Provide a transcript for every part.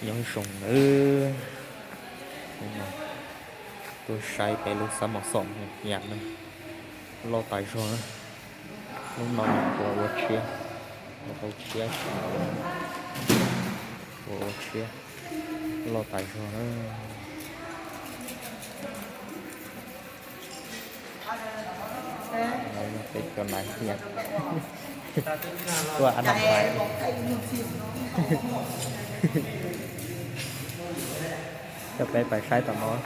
những sùng nữa tôi say cái lúc sắm một sòng nhạt này lo tài rồi lúc nào của chia của chia của chia lo tài rồi cái con này nhạtตัวอันดับไปจะไปใช้ต่อน้อย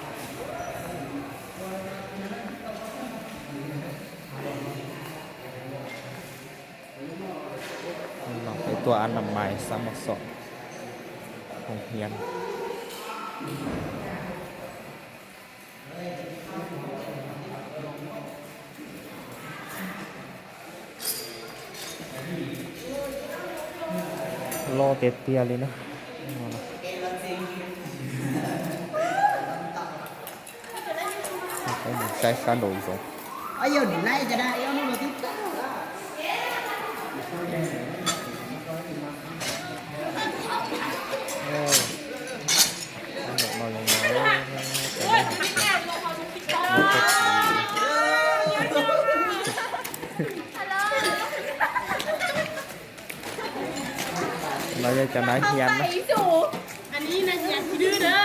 ลองไปตัวอันดับใหม่ซ้ำมาสองของเฮียนรอเตี้ยๆเลยนะใช้การโดยสองở giờ đến nayจะได้เอาโน่นที่เราจะnói hiền đóอันนี้นะhiềnที่ดื้อเด้อ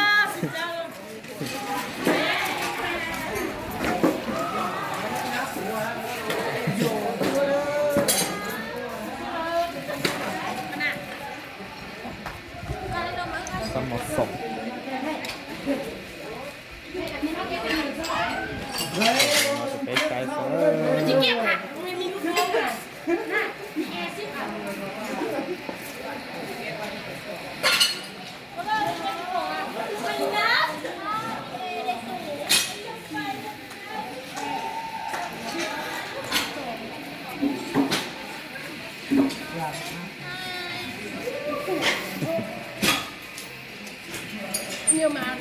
ซ้ำหมดสองจะไปไกลเสือจะเก็บค่ะไม่มีลูกน้องค่ะมีแอร์สิค่ะเยอะมาก